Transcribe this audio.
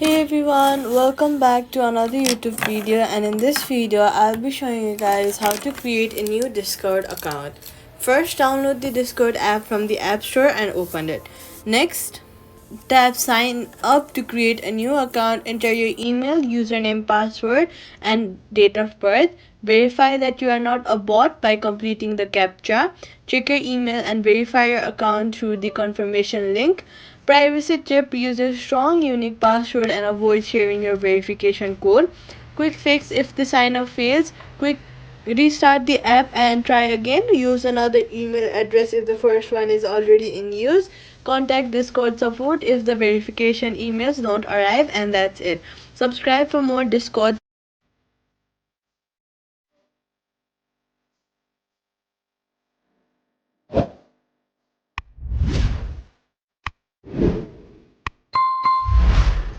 Hey everyone, welcome back to another YouTube video, and in this video I'll be showing you guys how to create a new Discord account. First, download the Discord app from the App Store and open it. Next, tap sign up to create a new account. Enter your email, username, password and date of birth. Verify that you are not a bot by completing the captcha. Check your email and verify your account through the confirmation link. Privacy tip: use a strong unique password and avoid sharing your verification code. Quick fix: if the sign up fails, quick restart the app and try again. Use another email address if the first one is already in use. Contact Discord support if the verification emails don't arrive, and that's it. Subscribe for more Discord